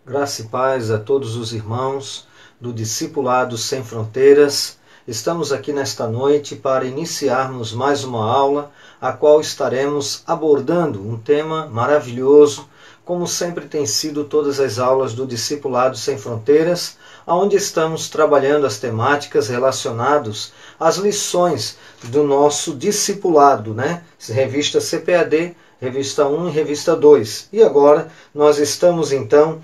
Graça e paz a todos os irmãos do Discipulado Sem Fronteiras. Estamos aqui nesta noite para iniciarmos mais uma aula, a qual estaremos abordando um tema maravilhoso, como sempre tem sido todas as aulas do Discipulado Sem Fronteiras, onde estamos trabalhando as temáticas relacionadas às lições do nosso discipulado, né? Revista CPAD, Revista 1 e Revista 2. E agora nós estamos então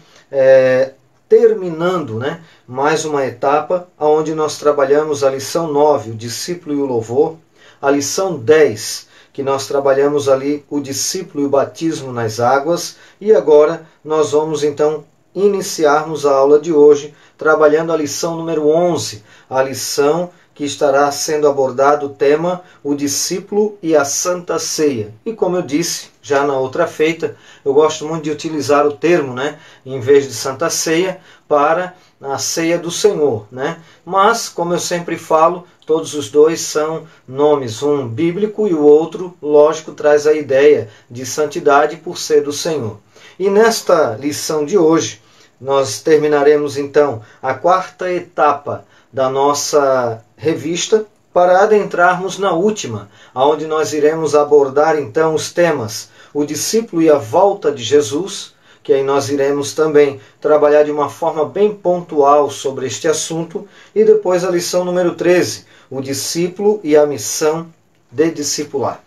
terminando, mais uma etapa onde nós trabalhamos a lição 9, o discípulo e o louvor, a lição 10, que nós trabalhamos ali o discípulo e o batismo nas águas, e agora nós vamos então iniciarmos a aula de hoje trabalhando a lição número 11, a lição que estará sendo abordado o tema o discípulo e a Santa Ceia. E como eu disse já na outra feita, eu gosto muito de utilizar o termo, em vez de Santa Ceia, para a ceia do Senhor, Mas, como eu sempre falo, todos os dois são nomes, um bíblico e o outro, lógico, traz a ideia de santidade por ser do Senhor. E nesta lição de hoje, nós terminaremos então a quarta etapa da nossa revista para adentrarmos na última, onde nós iremos abordar então os temas o discípulo e a volta de Jesus, que aí nós iremos também trabalhar de uma forma bem pontual sobre este assunto, e depois a lição número 13, o discípulo e a missão de discipular.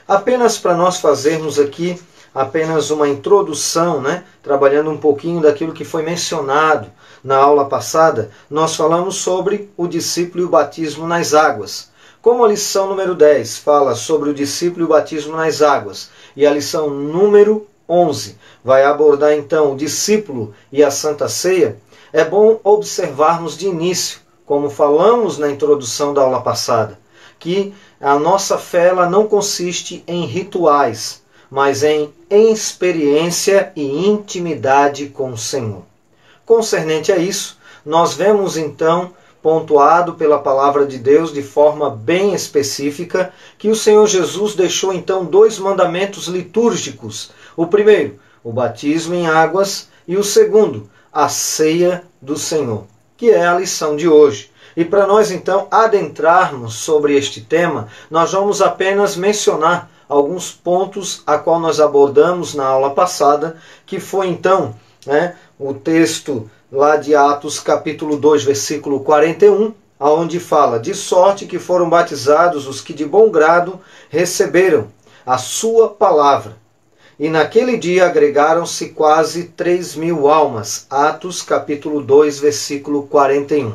Apenas para nós fazermos aqui apenas uma introdução, trabalhando um pouquinho daquilo que foi mencionado na aula passada, nós falamos sobre o discípulo e o batismo nas águas. Como a lição número 10 fala sobre o discípulo e o batismo nas águas, e a lição número 11 vai abordar então o discípulo e a Santa Ceia, é bom observarmos de início, como falamos na introdução da aula passada, que a nossa fé ela não consiste em rituais, mas em experiência e intimidade com o Senhor. Concernente a isso, nós vemos então, pontuado pela palavra de Deus de forma bem específica, que o Senhor Jesus deixou então dois mandamentos litúrgicos. O primeiro, o batismo em águas, e o segundo, a ceia do Senhor, que é a lição de hoje. E para nós então adentrarmos sobre este tema, nós vamos apenas mencionar alguns pontos a qual nós abordamos na aula passada, que foi então o texto lá de Atos capítulo 2, versículo 41, onde fala: de sorte que foram batizados os que de bom grado receberam a sua palavra. E naquele dia agregaram-se quase 3.000 almas. Atos capítulo 2, versículo 41.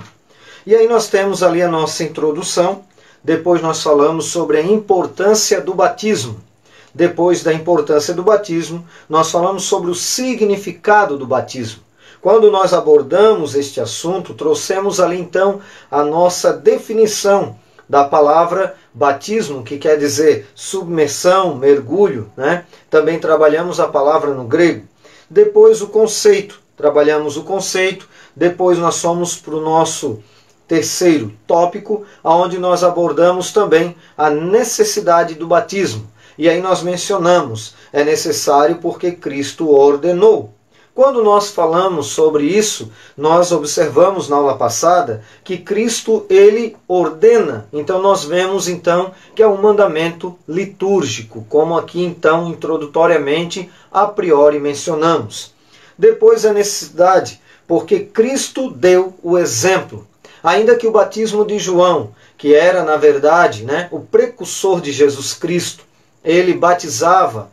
E aí nós temos ali a nossa introdução. Depois nós falamos sobre a importância do batismo. Depois da importância do batismo, nós falamos sobre o significado do batismo. Quando nós abordamos este assunto, trouxemos ali então a nossa definição da palavra batismo, que quer dizer submersão, mergulho, Também trabalhamos a palavra no grego. Depois o conceito, trabalhamos o conceito. Depois nós fomos para o nosso terceiro tópico, onde nós abordamos também a necessidade do batismo. E aí nós mencionamos, é necessário porque Cristo ordenou. Quando nós falamos sobre isso, nós observamos na aula passada que Cristo, ele ordena. Então nós vemos então que é um mandamento litúrgico, como aqui então introdutoriamente a priori mencionamos. Depois a necessidade, porque Cristo deu o exemplo. Ainda que o batismo de João, que era na verdade o precursor de Jesus Cristo, ele batizava,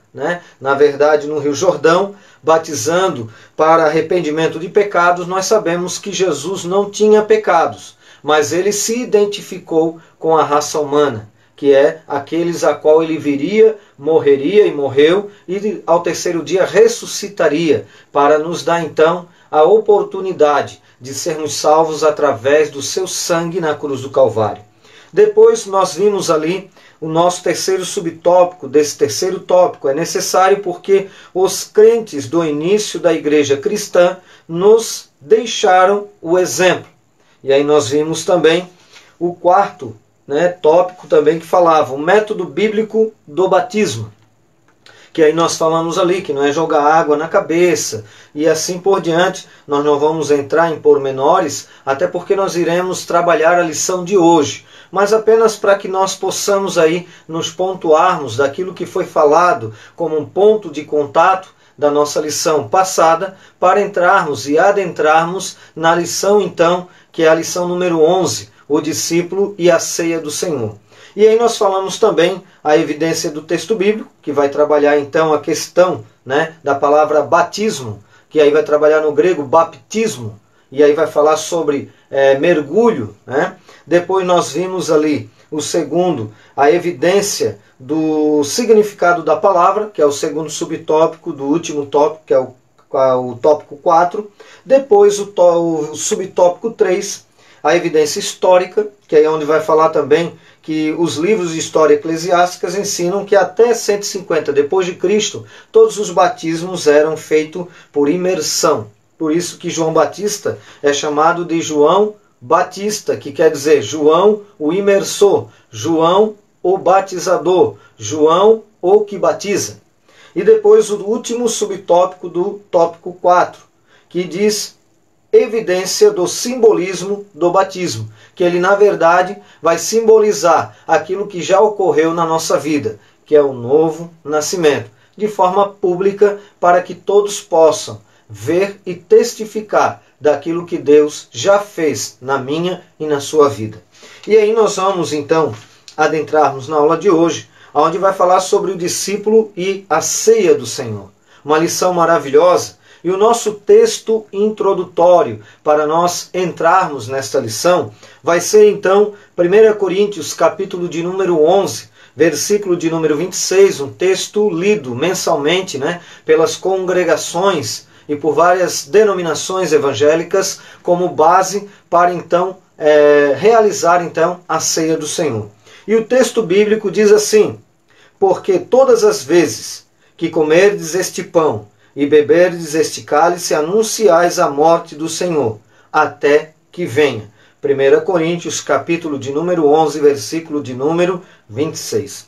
na verdade no Rio Jordão, batizando para arrependimento de pecados. Nós sabemos que Jesus não tinha pecados, mas ele se identificou com a raça humana, que é aqueles a qual ele viria, morreria e morreu, e ao terceiro dia ressuscitaria, para nos dar então a oportunidade de sermos salvos através do seu sangue na cruz do Calvário. Depois nós vimos ali o nosso terceiro subtópico desse terceiro tópico. É necessário porque os crentes do início da igreja cristã nos deixaram o exemplo. E aí nós vimos também o quarto tópico também que falava o método bíblico do batismo, que aí nós falamos ali, que não é jogar água na cabeça, e assim por diante. Nós não vamos entrar em pormenores, até porque nós iremos trabalhar a lição de hoje, mas apenas para que nós possamos aí nos pontuarmos daquilo que foi falado como um ponto de contato da nossa lição passada, para entrarmos e adentrarmos na lição então, que é a lição número 11, o discípulo e a ceia do Senhor. E aí nós falamos também a evidência do texto bíblico, que vai trabalhar então a questão, né, da palavra batismo, que aí vai trabalhar no grego baptismo, e aí vai falar sobre mergulho, né? Depois nós vimos ali o segundo, a evidência do significado da palavra, que é o segundo subtópico do último tópico, que é o tópico 4. Depois o subtópico 3, a evidência histórica, que é onde vai falar também que os livros de história eclesiásticas ensinam que até 150 depois de Cristo, todos os batismos eram feitos por imersão. Por isso que João Batista é chamado de João Batista, que quer dizer João o imersor, João o batizador, João o que batiza. E depois o último subtópico do tópico 4, que diz evidência do simbolismo do batismo, que ele na verdade vai simbolizar aquilo que já ocorreu na nossa vida, que é o novo nascimento, de forma pública, para que todos possam ver e testificar daquilo que Deus já fez na minha e na sua vida. E aí nós vamos então adentrarmos na aula de hoje, onde vai falar sobre o discípulo e a ceia do Senhor. Uma lição maravilhosa. E o nosso texto introdutório para nós entrarmos nesta lição vai ser então 1 Coríntios capítulo de número 11, versículo de número 26, um texto lido mensalmente, né, pelas congregações e por várias denominações evangélicas como base para então realizar então a ceia do Senhor. E o texto bíblico diz assim: porque todas as vezes que comerdes este pão e beberdes este cálice, anunciais a morte do Senhor, até que venha. 1 Coríntios, capítulo de número 11, versículo de número 26.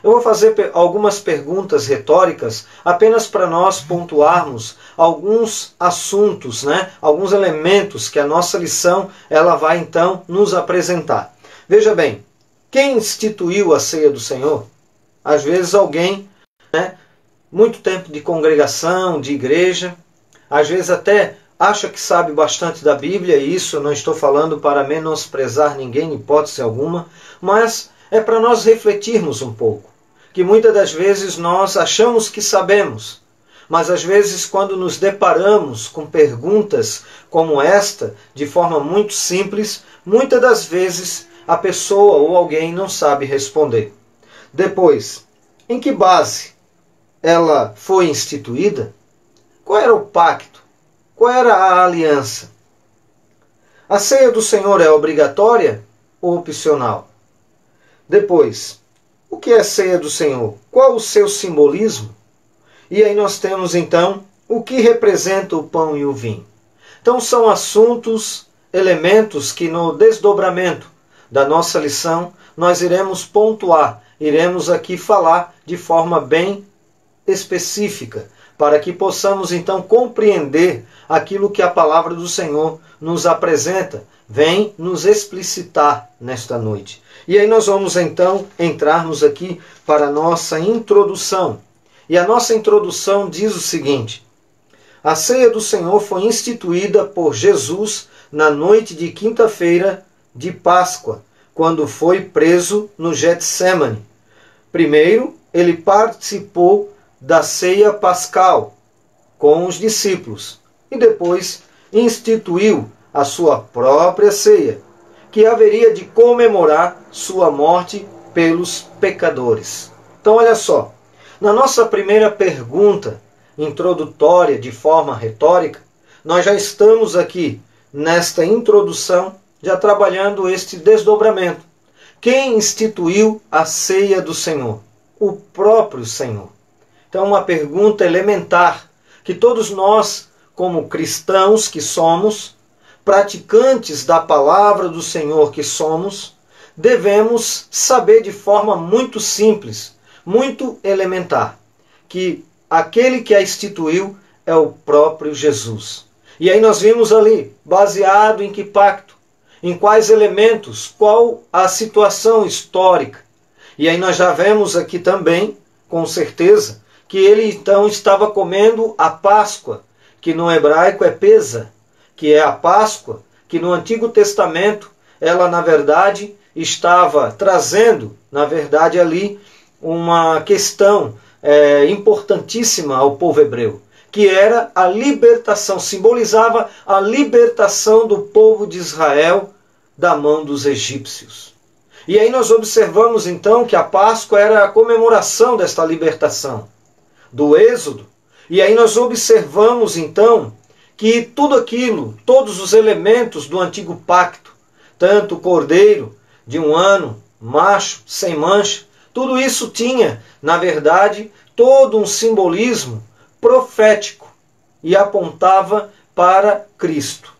Eu vou fazer algumas perguntas retóricas, apenas para nós pontuarmos alguns assuntos, né? Alguns elementos que a nossa lição ela vai então nos apresentar. Veja bem, quem instituiu a ceia do Senhor? Às vezes alguém, né, muito tempo de congregação, de igreja, às vezes até acha que sabe bastante da Bíblia, e isso eu não estou falando para menosprezar ninguém, em hipótese alguma, mas é para nós refletirmos um pouco, que muitas das vezes nós achamos que sabemos, mas às vezes quando nos deparamos com perguntas como esta, de forma muito simples, muitas das vezes a pessoa ou alguém não sabe responder. Depois, em que base ela foi instituída? Qual era o pacto? Qual era a aliança? A ceia do Senhor é obrigatória ou opcional? Depois, o que é ceia do Senhor? Qual o seu simbolismo? E aí nós temos então o que representa o pão e o vinho. Então são assuntos, elementos que no desdobramento da nossa lição nós iremos pontuar, iremos aqui falar de forma bem específica, para que possamos então compreender aquilo que a palavra do Senhor nos apresenta, vem nos explicitar nesta noite. E aí nós vamos então entrarmos aqui para a nossa introdução. E a nossa introdução diz o seguinte: a ceia do Senhor foi instituída por Jesus na noite de quinta-feira de Páscoa, quando foi preso no Getsêmani. Primeiro, ele participou da ceia pascal com os discípulos e depois instituiu a sua própria ceia, que haveria de comemorar sua morte pelos pecadores. Então olha só, na nossa primeira pergunta introdutória de forma retórica, nós já estamos aqui nesta introdução já trabalhando este desdobramento. Quem instituiu a ceia do Senhor? O próprio Senhor. Então, uma pergunta elementar que todos nós, como cristãos que somos, praticantes da palavra do Senhor que somos, devemos saber de forma muito simples, muito elementar. que aquele que a instituiu é o próprio Jesus. E aí nós vimos ali, baseado em que pacto, em quais elementos, qual a situação histórica. E aí nós já vemos aqui também, com certeza, que ele então estava comendo a Páscoa, que no hebraico é Pesa, que é a Páscoa, que no Antigo Testamento ela na verdade estava trazendo, na verdade ali, uma questão importantíssima ao povo hebreu, que era a libertação, simbolizava a libertação do povo de Israel da mão dos egípcios. E aí nós observamos então que a Páscoa era a comemoração desta libertação do Êxodo. E aí nós observamos então que tudo aquilo, todos os elementos do antigo pacto, tanto o cordeiro de 1 ano, macho, sem mancha, tudo isso tinha, na verdade, todo um simbolismo profético e apontava para Cristo.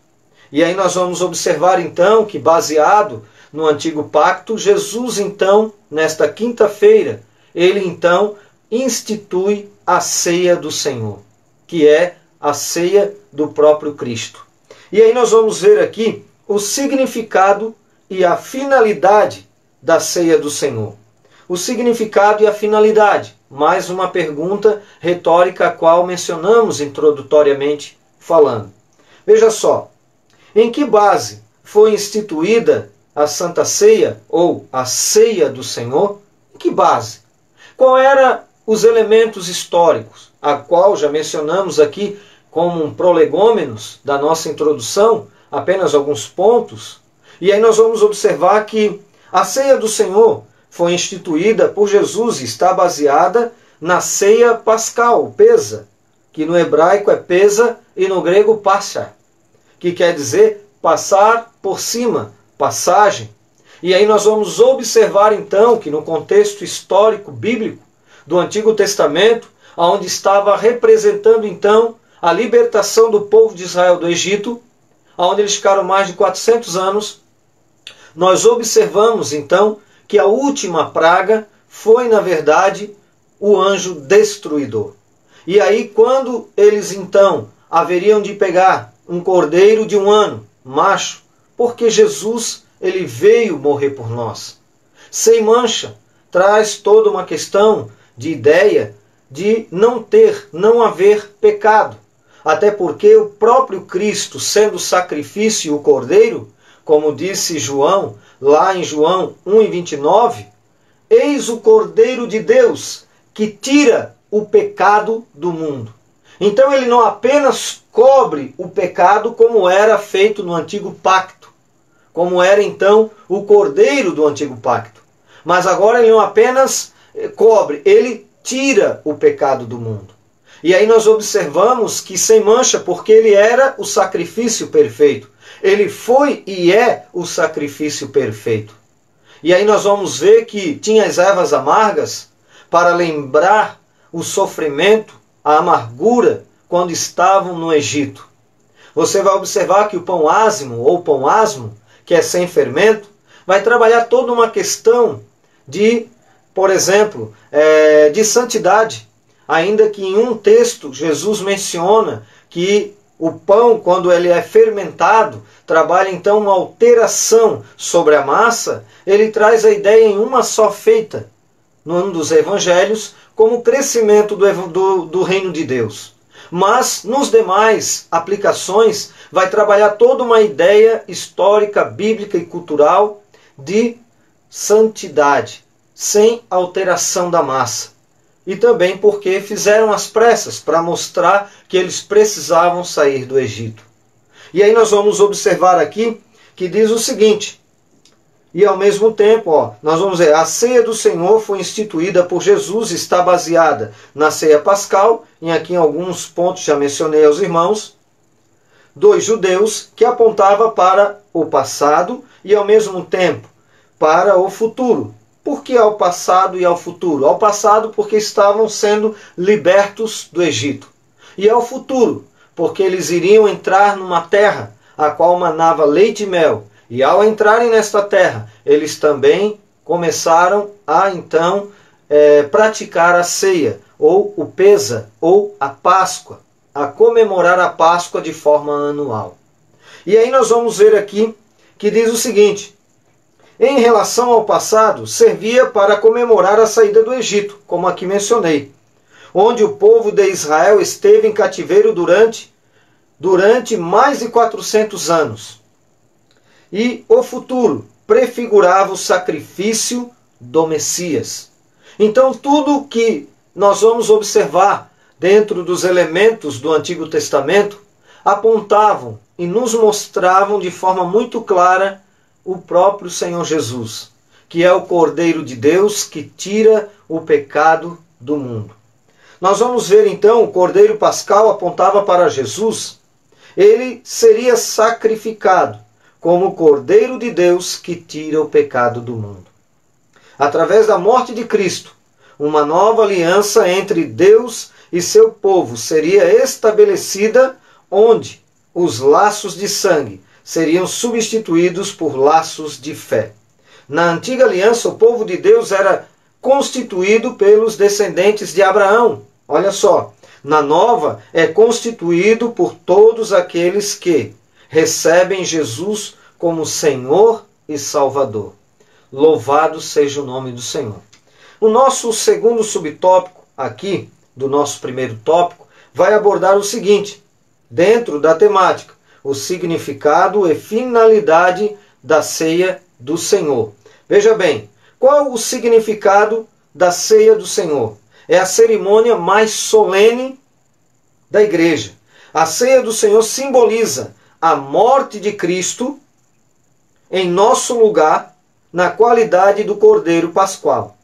E aí nós vamos observar então que, baseado no antigo pacto, Jesus então, nesta quinta-feira, ele então institui a ceia do Senhor, que é a ceia do próprio Cristo. E aí nós vamos ver aqui o significado e a finalidade da ceia do Senhor. O significado e a finalidade. Mais uma pergunta retórica a qual mencionamos introdutoriamente falando. Veja só, em que base foi instituída a Santa Ceia ou a ceia do Senhor? Em que base? Qual eram os elementos históricos, a qual já mencionamos aqui como um prolegômenos da nossa introdução, apenas alguns pontos. E aí nós vamos observar que a ceia do Senhor foi instituída por Jesus e está baseada na ceia pascal, Pesa, que no hebraico é Pesa e no grego Pascha, que quer dizer passar por cima, passagem. E aí nós vamos observar então que no contexto histórico bíblico do Antigo Testamento, onde estava representando então a libertação do povo de Israel do Egito, onde eles ficaram mais de 400 anos, nós observamos então que a última praga foi, na verdade, o anjo destruidor. E aí, quando eles então haveriam de pegar um cordeiro de 1 ano, macho, porque Jesus ele veio morrer por nós, sem mancha, traz toda uma questão de ideia de não haver pecado. Até porque o próprio Cristo, sendo o sacrifício e o cordeiro, como disse João, lá em João 1:29, eis o Cordeiro de Deus que tira o pecado do mundo. Então ele não apenas cobre o pecado como era feito no antigo pacto, como era então o Cordeiro do antigo pacto, mas agora ele não apenas cobre, ele tira o pecado do mundo. E aí nós observamos que sem mancha, porque ele era o sacrifício perfeito. Ele foi e é o sacrifício perfeito. E aí nós vamos ver que tinha as ervas amargas para lembrar o sofrimento, a amargura, quando estavam no Egito. Você vai observar que o pão ázimo, ou pão asmo, que é sem fermento, vai trabalhar toda uma questão de, por exemplo, de santidade. Ainda que em um texto Jesus menciona que o pão, quando ele é fermentado, trabalha então uma alteração sobre a massa, ele traz a ideia em uma só feita, num dos evangelhos, como crescimento do reino de Deus. Mas nos demais aplicações vai trabalhar toda uma ideia histórica, bíblica e cultural de santidade, sem alteração da massa. E também porque fizeram as pressas para mostrar que eles precisavam sair do Egito. E aí nós vamos observar aqui que diz o seguinte, e ao mesmo tempo, nós vamos ver, a ceia do Senhor foi instituída por Jesus, está baseada na ceia pascal, e aqui em alguns pontos já mencionei aos irmãos, dos judeus, que apontava para o passado e ao mesmo tempo para o futuro. Por que ao passado e ao futuro? Ao passado porque estavam sendo libertos do Egito. E ao futuro porque eles iriam entrar numa terra a qual manava leite e mel. E ao entrarem nesta terra, eles também começaram a então praticar a ceia, ou o Pesa, ou a Páscoa, a comemorar a Páscoa de forma anual. E aí nós vamos ver aqui que diz o seguinte: em relação ao passado, servia para comemorar a saída do Egito, como aqui mencionei, onde o povo de Israel esteve em cativeiro durante mais de 400 anos. E o futuro prefigurava o sacrifício do Messias. Então tudo que nós vamos observar dentro dos elementos do Antigo Testamento apontavam e nos mostravam de forma muito clara o próprio Senhor Jesus, que é o Cordeiro de Deus que tira o pecado do mundo. Nós vamos ver então, o Cordeiro Pascal apontava para Jesus. Ele seria sacrificado como o Cordeiro de Deus que tira o pecado do mundo. Através da morte de Cristo, uma nova aliança entre Deus e seu povo seria estabelecida, onde os laços de sangue seriam substituídos por laços de fé. Na antiga aliança, o povo de Deus era constituído pelos descendentes de Abraão. Olha só, na nova é constituído por todos aqueles que recebem Jesus como Senhor e Salvador. Louvado seja o nome do Senhor. O nosso segundo subtópico aqui, do nosso primeiro tópico, vai abordar o seguinte: dentro da temática, o significado e finalidade da ceia do Senhor. Veja bem, qual o significado da ceia do Senhor? É a cerimônia mais solene da igreja. A ceia do Senhor simboliza a morte de Cristo em nosso lugar, na qualidade do Cordeiro Pascual.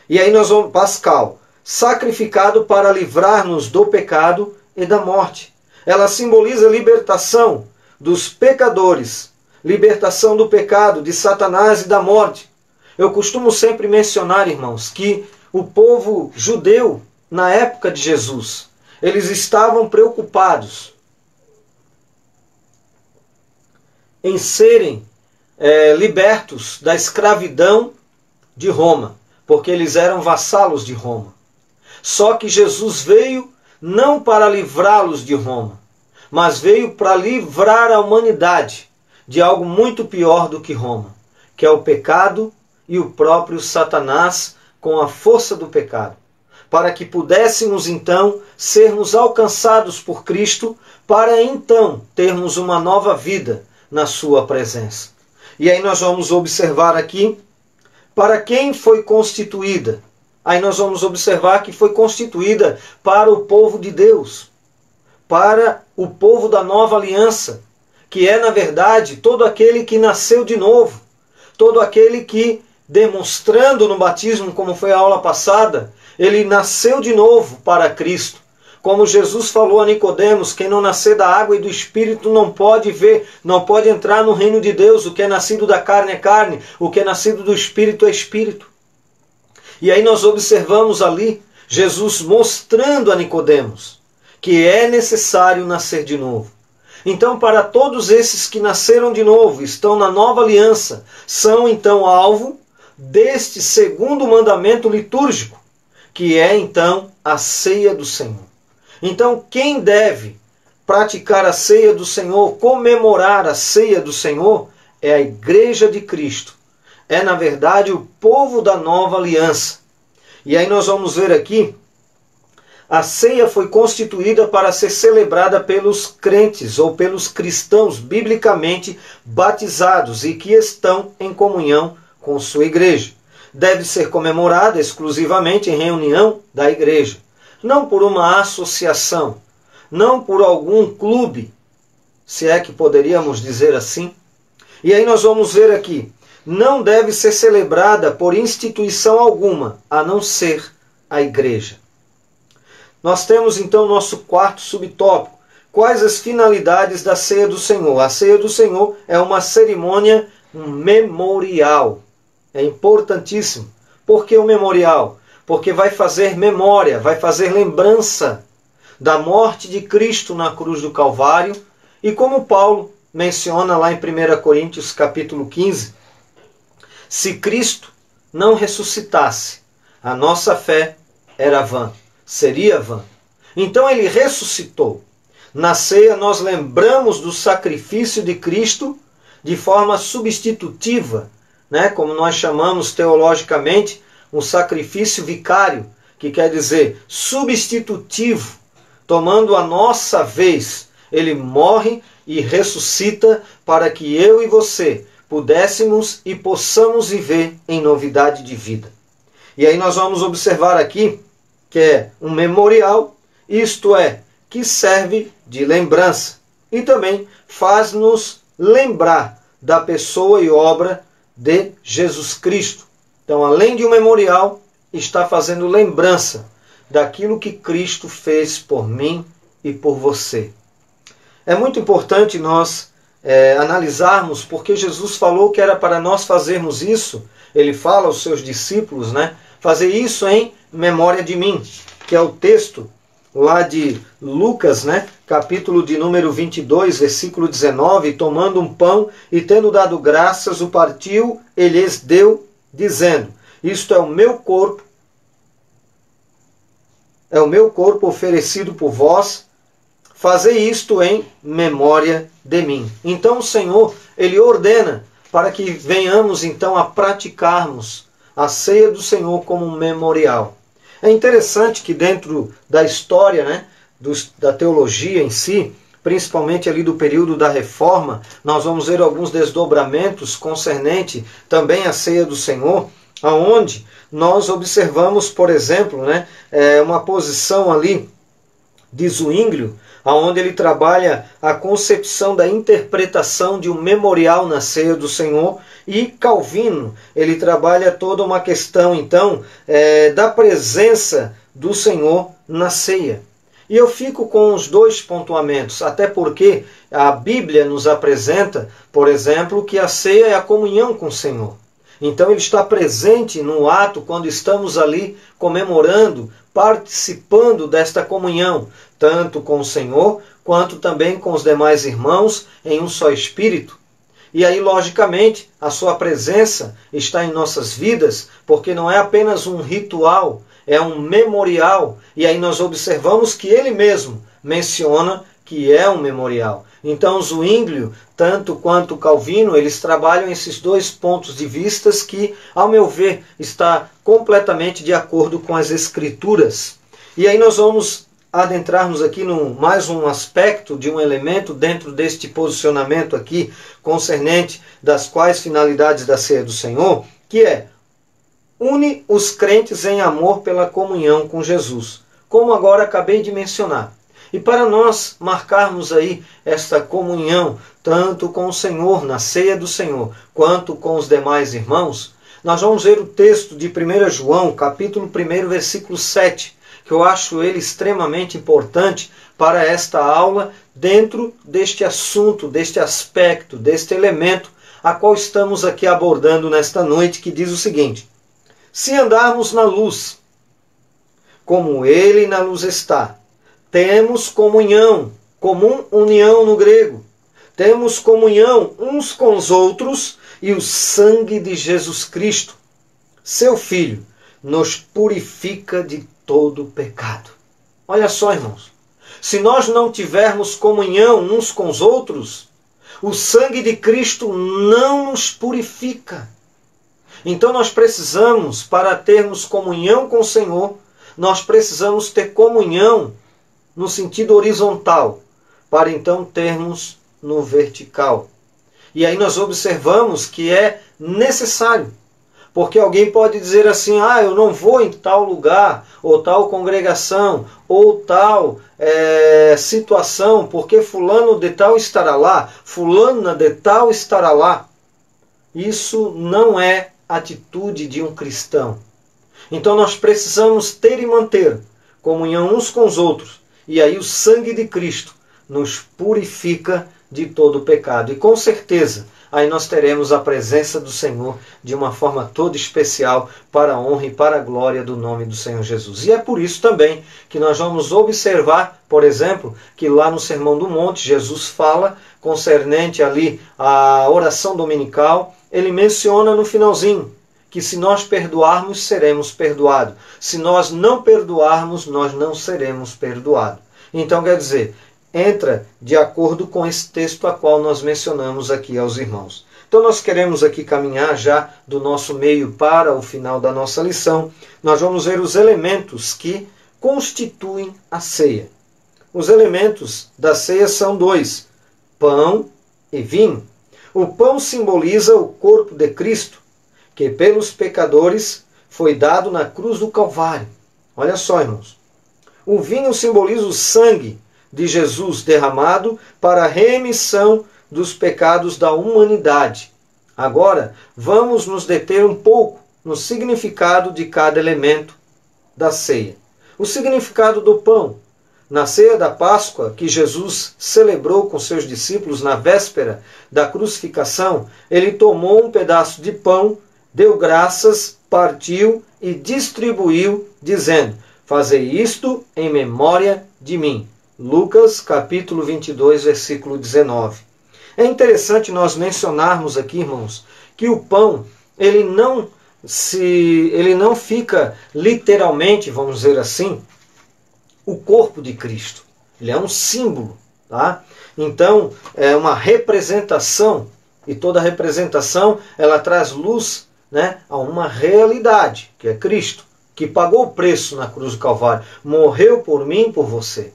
E aí nós vamos, Pascal, sacrificado para livrar-nos do pecado e da morte. Ela simboliza a libertação dos pecadores, libertação do pecado, de Satanás e da morte. Eu costumo sempre mencionar, irmãos, que o povo judeu, na época de Jesus, eles estavam preocupados em serem libertos da escravidão de Roma, porque eles eram vassalos de Roma. Só que Jesus veio não para livrá-los de Roma, mas veio para livrar a humanidade de algo muito pior do que Roma, que é o pecado e o próprio Satanás com a força do pecado, para que pudéssemos então sermos alcançados por Cristo, para então termos uma nova vida na sua presença. E aí nós vamos observar aqui para quem foi constituída. Aí nós vamos observar que foi constituída para o povo de Deus, para o povo da nova aliança, que é, na verdade, todo aquele que nasceu de novo, todo aquele que, demonstrando no batismo, como foi a aula passada, ele nasceu de novo para Cristo. Como Jesus falou a Nicodemos, quem não nascer da água e do Espírito não pode ver, não pode entrar no reino de Deus. O que é nascido da carne é carne, o que é nascido do Espírito é Espírito. E aí nós observamos ali Jesus mostrando a Nicodemos que é necessário nascer de novo. Então, para todos esses que nasceram de novo, estão na nova aliança, são então alvo deste segundo mandamento litúrgico, que é então a ceia do Senhor. Então, quem deve praticar a ceia do Senhor, comemorar a ceia do Senhor, é a Igreja de Cristo. É, na verdade, o povo da nova aliança. E aí nós vamos ver aqui, a ceia foi constituída para ser celebrada pelos crentes ou pelos cristãos biblicamente batizados e que estão em comunhão com sua igreja. Deve ser comemorada exclusivamente em reunião da igreja, não por uma associação, não por algum clube, se é que poderíamos dizer assim. E aí nós vamos ver aqui, não deve ser celebrada por instituição alguma, a não ser a igreja. Nós temos então nosso quarto subtópico. Quais as finalidades da ceia do Senhor? A ceia do Senhor é uma cerimônia memorial. É importantíssimo. Por que o memorial? Porque vai fazer memória, vai fazer lembrança da morte de Cristo na cruz do Calvário. E como Paulo menciona lá em 1 Coríntios capítulo 15, se Cristo não ressuscitasse, a nossa fé era vã. seria vã. Então ele ressuscitou. Na ceia nós lembramos do sacrifício de Cristo de forma substitutiva, né? Como nós chamamos teologicamente, um sacrifício vicário, que quer dizer substitutivo, tomando a nossa vez. Ele morre e ressuscita para que eu e você pudéssemos e possamos viver em novidade de vida. E aí nós vamos observar aqui que é um memorial, isto é, que serve de lembrança e também faz-nos lembrar da pessoa e obra de Jesus Cristo. Então, além de um memorial, está fazendo lembrança daquilo que Cristo fez por mim e por você. É muito importante nós analisarmos, porque Jesus falou que era para nós fazermos isso. Ele fala aos seus discípulos, né? Fazer isso em memória de mim, que é o texto lá de Lucas, né? Capítulo de número 22, versículo 19. Tomando um pão e tendo dado graças, o partiu e lhes deu, dizendo: isto é o meu corpo oferecido por vós, fazei isto em memória de mim. Então o Senhor, Ele ordena para que venhamos então a praticarmos a ceia do Senhor como um memorial. É interessante que dentro da história, né, da teologia em si, principalmente ali do período da Reforma, nós vamos ver alguns desdobramentos concernente também à ceia do Senhor, aonde nós observamos, por exemplo, né, uma posição ali de Zwinglio, aonde ele trabalha a concepção da interpretação de um memorial na ceia do Senhor, e Calvino, ele trabalha toda uma questão, então, da presença do Senhor na ceia. E eu fico com os dois pontuamentos, até porque a Bíblia nos apresenta, por exemplo, que a ceia é a comunhão com o Senhor. Então ele está presente no ato quando estamos ali comemorando, participando desta comunhão, tanto com o Senhor, quanto também com os demais irmãos em um só Espírito. E aí, logicamente, a sua presença está em nossas vidas, porque não é apenas um ritual, é um memorial. E aí nós observamos que ele mesmo menciona que é um memorial. Então, Zwinglio, tanto quanto Calvino, eles trabalham esses dois pontos de vista que, ao meu ver, está completamente de acordo com as Escrituras. E aí nós vamos adentrarmos aqui no mais um aspecto de um elemento dentro deste posicionamento aqui, concernente das quais finalidades da ceia do Senhor, que é: une os crentes em amor pela comunhão com Jesus, como agora acabei de mencionar. E para nós marcarmos aí esta comunhão, tanto com o Senhor, na ceia do Senhor, quanto com os demais irmãos, nós vamos ver o texto de 1 João, capítulo 1, versículo 7, que eu acho ele extremamente importante para esta aula, dentro deste assunto, deste aspecto, deste elemento, a qual estamos aqui abordando nesta noite, que diz o seguinte: se andarmos na luz, como ele na luz está, temos comunhão, comum união no grego. Temos comunhão uns com os outros, e o sangue de Jesus Cristo, seu Filho, nos purifica de todo pecado. Olha só, irmãos, se nós não tivermos comunhão uns com os outros, o sangue de Cristo não nos purifica. Então nós precisamos, para termos comunhão com o Senhor, nós precisamos ter comunhão no sentido horizontal, para então termos no vertical. E aí nós observamos que é necessário, porque alguém pode dizer assim: ah, eu não vou em tal lugar, ou tal congregação, ou tal situação, porque fulano de tal estará lá, fulana de tal estará lá. Isso não é atitude de um cristão. Então nós precisamos ter e manter comunhão uns com os outros, e aí o sangue de Cristo nos purifica de todo o pecado. E com certeza, aí nós teremos a presença do Senhor de uma forma toda especial, para a honra e para a glória do nome do Senhor Jesus. E é por isso também que nós vamos observar, por exemplo, que lá no Sermão do Monte, Jesus fala concernente ali à oração dominical. Ele menciona no finalzinho que se nós perdoarmos, seremos perdoados. Se nós não perdoarmos, nós não seremos perdoados. Então, quer dizer, entra de acordo com esse texto a qual nós mencionamos aqui aos irmãos. Então nós queremos aqui caminhar já do nosso meio para o final da nossa lição. Nós vamos ver os elementos que constituem a ceia. Os elementos da ceia são dois: pão e vinho. O pão simboliza o corpo de Cristo, que pelos pecadores foi dado na cruz do Calvário. Olha só, irmãos. O vinho simboliza o sangue de Jesus derramado para a remissão dos pecados da humanidade. Agora, vamos nos deter um pouco no significado de cada elemento da ceia. O significado do pão. Na ceia da Páscoa, que Jesus celebrou com seus discípulos na véspera da crucificação, ele tomou um pedaço de pão, deu graças, partiu e distribuiu, dizendo: fazei isto em memória de mim. Lucas capítulo 22, versículo 19. É interessante nós mencionarmos aqui, irmãos, que o pão, ele não fica literalmente, vamos dizer assim, o corpo de Cristo. Ele é um símbolo, tá? Então, é uma representação, e toda representação, ela traz luz, né, a uma realidade, que é Cristo, que pagou o preço na cruz do Calvário, morreu por mim e por você.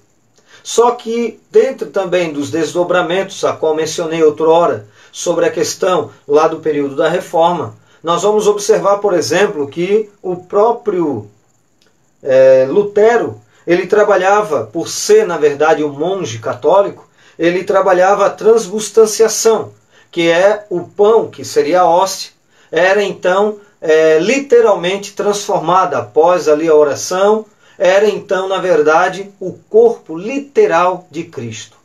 Só que dentro também dos desdobramentos, a qual mencionei outrora, sobre a questão lá do período da Reforma, nós vamos observar, por exemplo, que o próprio Lutero, ele trabalhava, por ser, na verdade, um monge católico, ele trabalhava a transubstanciação, que é o pão, que seria a hóstia, era então literalmente transformada após ali a oração, era então, na verdade, o corpo literal de Cristo.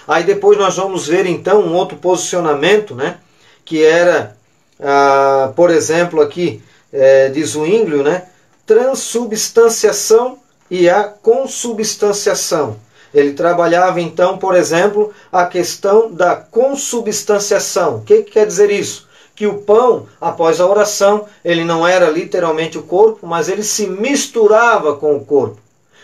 Aí depois nós vamos ver então um outro posicionamento, né, que era, por exemplo, aqui diz o Zwinglio, né, transubstanciação e a consubstanciação. Ele trabalhava então, por exemplo, a questão da consubstanciação. O que quer dizer isso? Que o pão, após a oração, ele não era literalmente o corpo, mas ele se misturava com o corpo.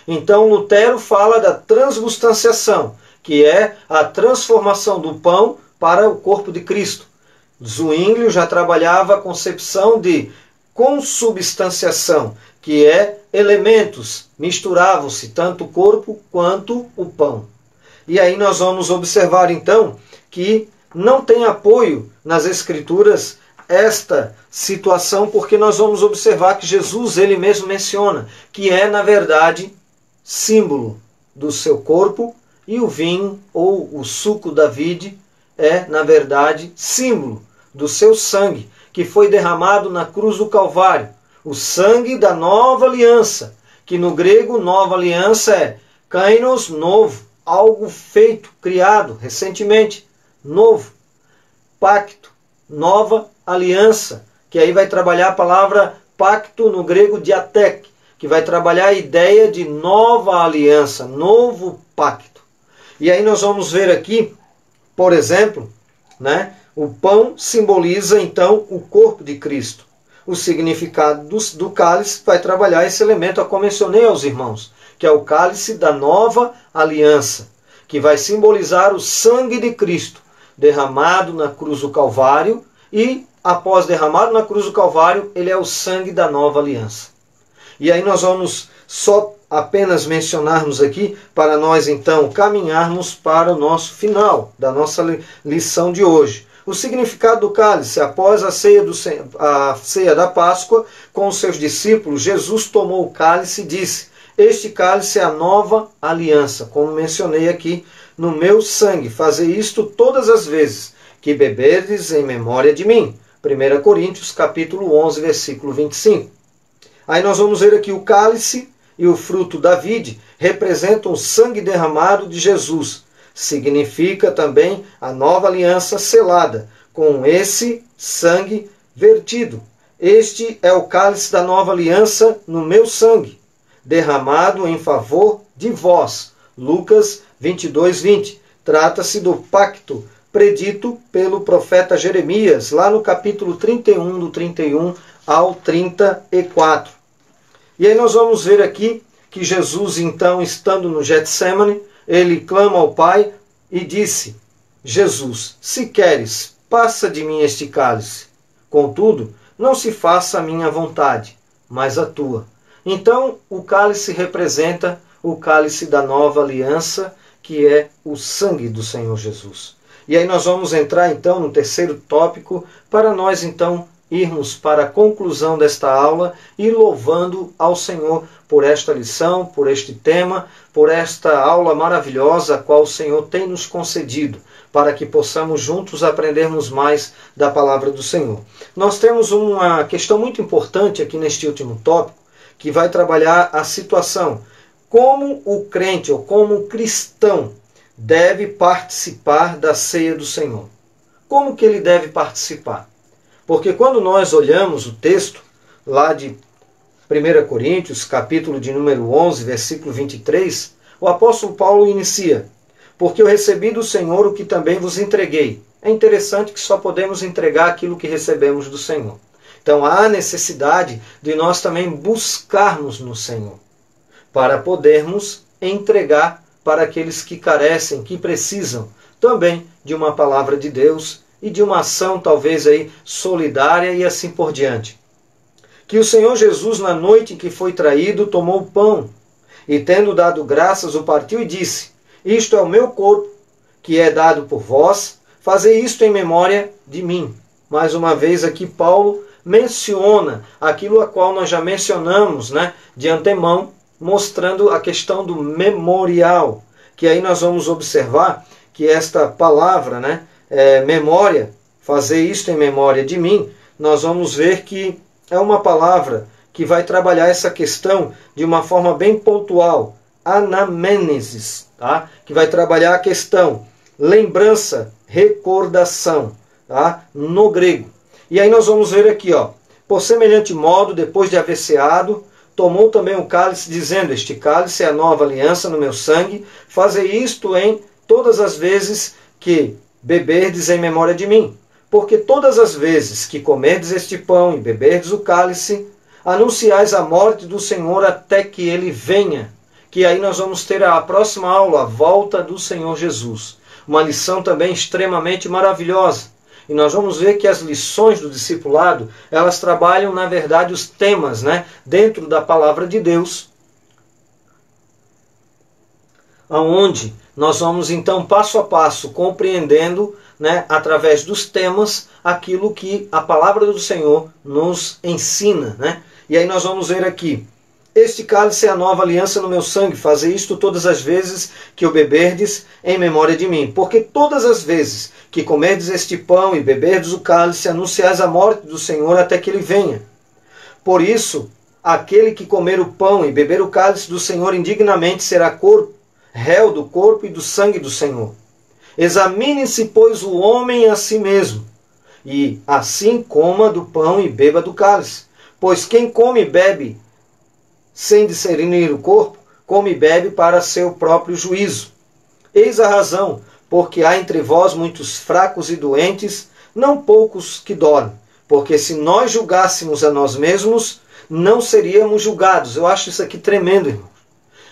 Então Lutero fala da transubstanciação, que é a transformação do pão para o corpo de Cristo. Zwinglio já trabalhava a concepção de consubstanciação, que é elementos, misturavam-se tanto o corpo quanto o pão. E aí nós vamos observar então que não tem apoio nas Escrituras esta situação, porque nós vamos observar que Jesus, ele mesmo menciona que é, na verdade, símbolo do seu corpo, e o vinho ou o suco da vide é, na verdade, símbolo do seu sangue, que foi derramado na cruz do Calvário. O sangue da nova aliança, que no grego nova aliança é kainos, novo, algo feito, criado recentemente, novo. Pacto, nova aliança, que aí vai trabalhar a palavra pacto no grego diatek, que vai trabalhar a ideia de nova aliança, novo pacto. E aí nós vamos ver aqui, por exemplo, né, o pão simboliza então o corpo de Cristo. O significado do cálice vai trabalhar esse elemento a qual mencionei aos irmãos, que é o cálice da nova aliança, que vai simbolizar o sangue de Cristo, derramado na cruz do Calvário, e após derramado na cruz do Calvário, ele é o sangue da nova aliança. E aí nós vamos só apenas mencionarmos aqui, para nós então caminharmos para o nosso final da nossa lição de hoje. O significado do cálice: após a ceia da Páscoa, com os seus discípulos, Jesus tomou o cálice e disse: este cálice é a nova aliança, como mencionei aqui, no meu sangue. Fazei isto todas as vezes que beberdes em memória de mim. 1 Coríntios capítulo 11, versículo 25. Aí nós vamos ver aqui o cálice e o fruto da vide representam o sangue derramado de Jesus. Significa também a nova aliança selada com esse sangue vertido. Este é o cálice da nova aliança no meu sangue, derramado em favor de vós. Lucas 22, 20. Trata-se do pacto predito pelo profeta Jeremias, lá no capítulo 31, do 31 ao 34. E aí nós vamos ver aqui que Jesus, então, estando no Getsêmani, ele clama ao Pai e disse: Jesus, se queres, passa de mim este cálice. Contudo, não se faça a minha vontade, mas a tua. Então, o cálice representa o cálice da nova aliança, que é o sangue do Senhor Jesus. E aí nós vamos entrar, então, no terceiro tópico, para nós, então, irmos para a conclusão desta aula e louvando ao Senhor por esta lição, por este tema, por esta aula maravilhosa a qual o Senhor tem nos concedido, para que possamos juntos aprendermos mais da palavra do Senhor. Nós temos uma questão muito importante aqui neste último tópico, que vai trabalhar a situação, como o crente ou como o cristão deve participar da ceia do Senhor. Como que ele deve participar? Porque quando nós olhamos o texto lá de 1 Coríntios, capítulo de número 11, versículo 23, o apóstolo Paulo inicia: porque eu recebi do Senhor o que também vos entreguei. É interessante que só podemos entregar aquilo que recebemos do Senhor. Então há necessidade de nós também buscarmos no Senhor, para podermos entregar para aqueles que carecem, que precisam também de uma palavra de Deus e de uma ação talvez aí solidária e assim por diante. Que o Senhor Jesus, na noite em que foi traído, tomou o pão e, tendo dado graças, o partiu e disse: isto é o meu corpo, que é dado por vós, fazei isto em memória de mim. Mais uma vez aqui Paulo menciona aquilo a qual nós já mencionamos, de antemão, mostrando a questão do memorial, que aí nós vamos observar que esta palavra, memória, fazer isto em memória de mim, nós vamos ver que é uma palavra que vai trabalhar essa questão de uma forma bem pontual, anamnesis, tá? Que vai trabalhar a questão lembrança, recordação, tá? No grego. E aí nós vamos ver aqui, por semelhante modo, depois de haver ceado, tomou também o cálice, dizendo: este cálice é a nova aliança no meu sangue, fazei isto em todas as vezes que beberdes em memória de mim. Porque todas as vezes que comerdes este pão e beberdes o cálice, anunciais a morte do Senhor até que ele venha. Que aí nós vamos ter a próxima aula, a volta do Senhor Jesus. Uma lição também extremamente maravilhosa. E nós vamos ver que as lições do discipulado, elas trabalham, na verdade, os temas, dentro da palavra de Deus, aonde nós vamos, então, passo a passo, compreendendo, através dos temas, aquilo que a palavra do Senhor nos ensina. E aí nós vamos ver aqui: este cálice é a nova aliança no meu sangue, fazei isto todas as vezes que o beberdes em memória de mim. Porque todas as vezes que comerdes este pão e beberdes o cálice, anunciais a morte do Senhor até que ele venha. Por isso, aquele que comer o pão e beber o cálice do Senhor indignamente será réu do corpo e do sangue do Senhor. Examine-se, pois, o homem a si mesmo, e assim coma do pão e beba do cálice. Pois quem come e bebe sem discernir o corpo, come e bebe para seu próprio juízo. Eis a razão, porque há entre vós muitos fracos e doentes, não poucos que dormem. Porque se nós julgássemos a nós mesmos, não seríamos julgados. Eu acho isso aqui tremendo, irmão.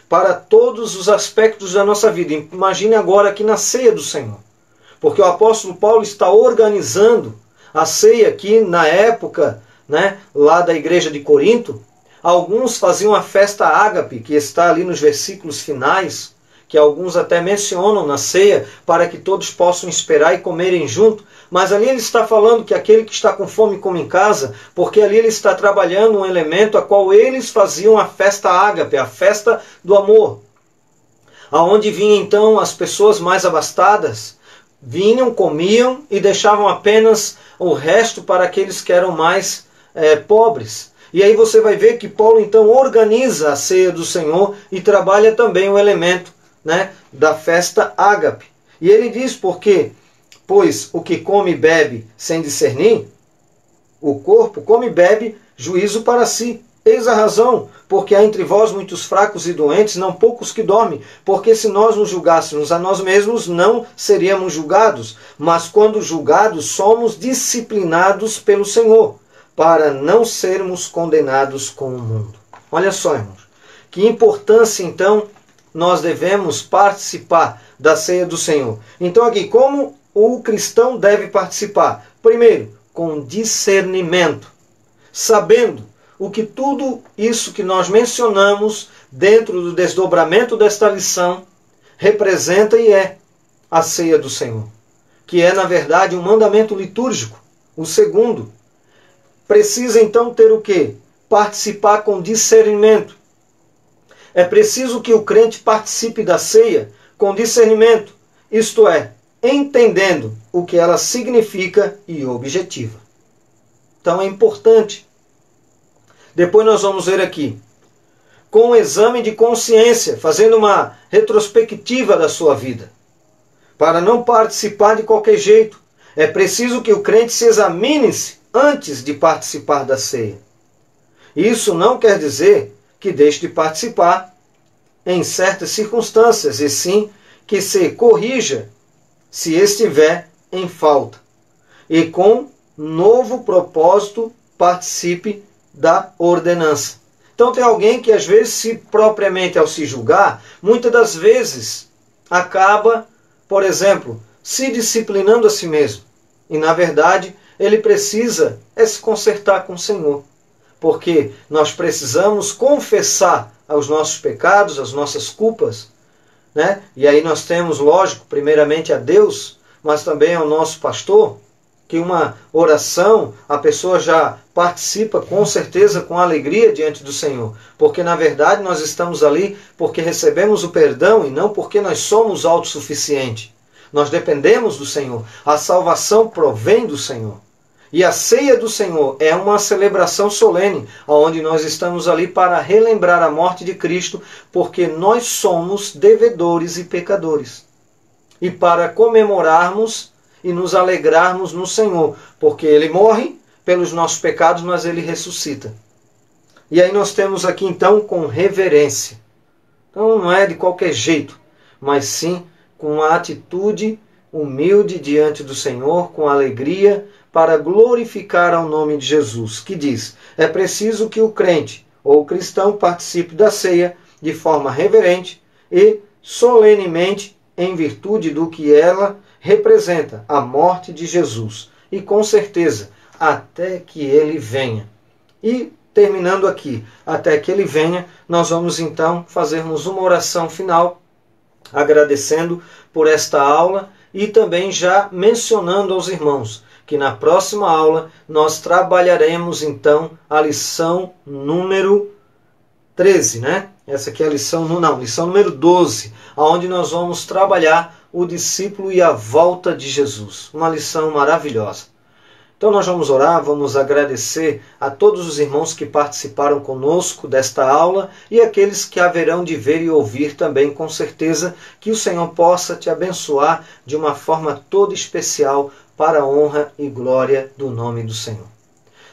Para todos os aspectos da nossa vida. Imagine agora aqui na ceia do Senhor. Porque o apóstolo Paulo está organizando a ceia aqui na época, lá da igreja de Corinto. Alguns faziam a festa ágape, que está ali nos versículos finais, que alguns até mencionam na ceia, para que todos possam esperar e comerem junto. Mas ali ele está falando que aquele que está com fome come em casa, porque ali ele está trabalhando um elemento a qual eles faziam a festa ágape, a festa do amor. Aonde vinham então as pessoas mais abastadas, vinham, comiam e deixavam apenas o resto para aqueles que eram mais pobres. E aí você vai ver que Paulo então organiza a ceia do Senhor e trabalha também o elemento da festa ágape. E ele diz: porque, pois o que come e bebe sem discernir o corpo, come e bebe juízo para si. Eis a razão, porque há entre vós muitos fracos e doentes, não poucos que dormem. Porque se nós nos julgássemos a nós mesmos, não seríamos julgados. Mas quando julgados, somos disciplinados pelo Senhor, para não sermos condenados com o mundo. Olha só, irmãos, que importância então nós devemos participar da ceia do Senhor. Então aqui, como o cristão deve participar? Primeiro, com discernimento, sabendo o que tudo isso que nós mencionamos dentro do desdobramento desta lição representa e é a ceia do Senhor, que é, na verdade, um mandamento litúrgico. O segundo, precisa então ter o quê? Participar com discernimento. É preciso que o crente participe da ceia com discernimento, isto é, entendendo o que ela significa e objetiva. Então é importante. Depois nós vamos ver aqui, com um exame de consciência, fazendo uma retrospectiva da sua vida. Para não participar de qualquer jeito, é preciso que o crente se examine-se antes de participar da ceia. Isso não quer dizer que deixe de participar em certas circunstâncias, e sim que se corrija se estiver em falta. E com novo propósito participe da ordenança. Então tem alguém que às vezes, se propriamente ao se julgar, muitas das vezes acaba, por exemplo, se disciplinando a si mesmo. E na verdade ele precisa se consertar com o Senhor. Porque nós precisamos confessar os nossos pecados, as nossas culpas, né? E aí nós temos, lógico, primeiramente a Deus, mas também ao nosso pastor, que uma oração a pessoa já participa com certeza com alegria diante do Senhor. Porque na verdade nós estamos ali porque recebemos o perdão e não porque nós somos autossuficientes. Nós dependemos do Senhor. A salvação provém do Senhor. E a ceia do Senhor é uma celebração solene, onde nós estamos ali para relembrar a morte de Cristo, porque nós somos devedores e pecadores. E para comemorarmos e nos alegrarmos no Senhor, porque Ele morre pelos nossos pecados, mas Ele ressuscita. E aí nós temos aqui então com reverência. Então não é de qualquer jeito, mas sim com uma atitude humilde diante do Senhor, com alegria, para glorificar ao nome de Jesus, que diz, é preciso que o crente ou o cristão participe da ceia de forma reverente e solenemente em virtude do que ela representa, a morte de Jesus. E com certeza, até que ele venha. E terminando aqui, até que ele venha, nós vamos então fazermos uma oração final, agradecendo por esta aula e também já mencionando aos irmãos que na próxima aula nós trabalharemos então a lição número 13, né? Essa aqui é a lição número 12, onde nós vamos trabalhar o discípulo e a volta de Jesus. Uma lição maravilhosa. Então nós vamos orar, vamos agradecer a todos os irmãos que participaram conosco desta aula e aqueles que haverão de ver e ouvir também, com certeza, que o Senhor possa te abençoar de uma forma toda especial para a honra e glória do nome do Senhor.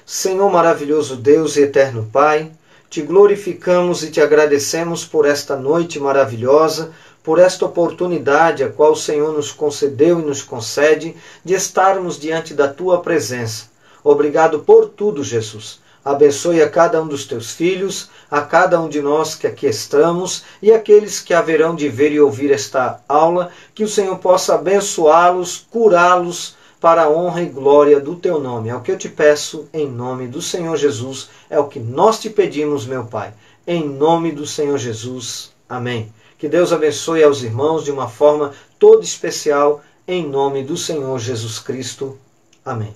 Senhor maravilhoso Deus e eterno Pai, te glorificamos e te agradecemos por esta noite maravilhosa, por esta oportunidade a qual o Senhor nos concedeu e nos concede de estarmos diante da Tua presença. Obrigado por tudo, Jesus. Abençoe a cada um dos Teus filhos, a cada um de nós que aqui estamos e aqueles que haverão de ver e ouvir esta aula, que o Senhor possa abençoá-los, curá-los, para a honra e glória do Teu nome. É o que eu te peço em nome do Senhor Jesus. É o que nós te pedimos, meu Pai. Em nome do Senhor Jesus. Amém. Que Deus abençoe aos irmãos de uma forma toda especial, em nome do Senhor Jesus Cristo. Amém.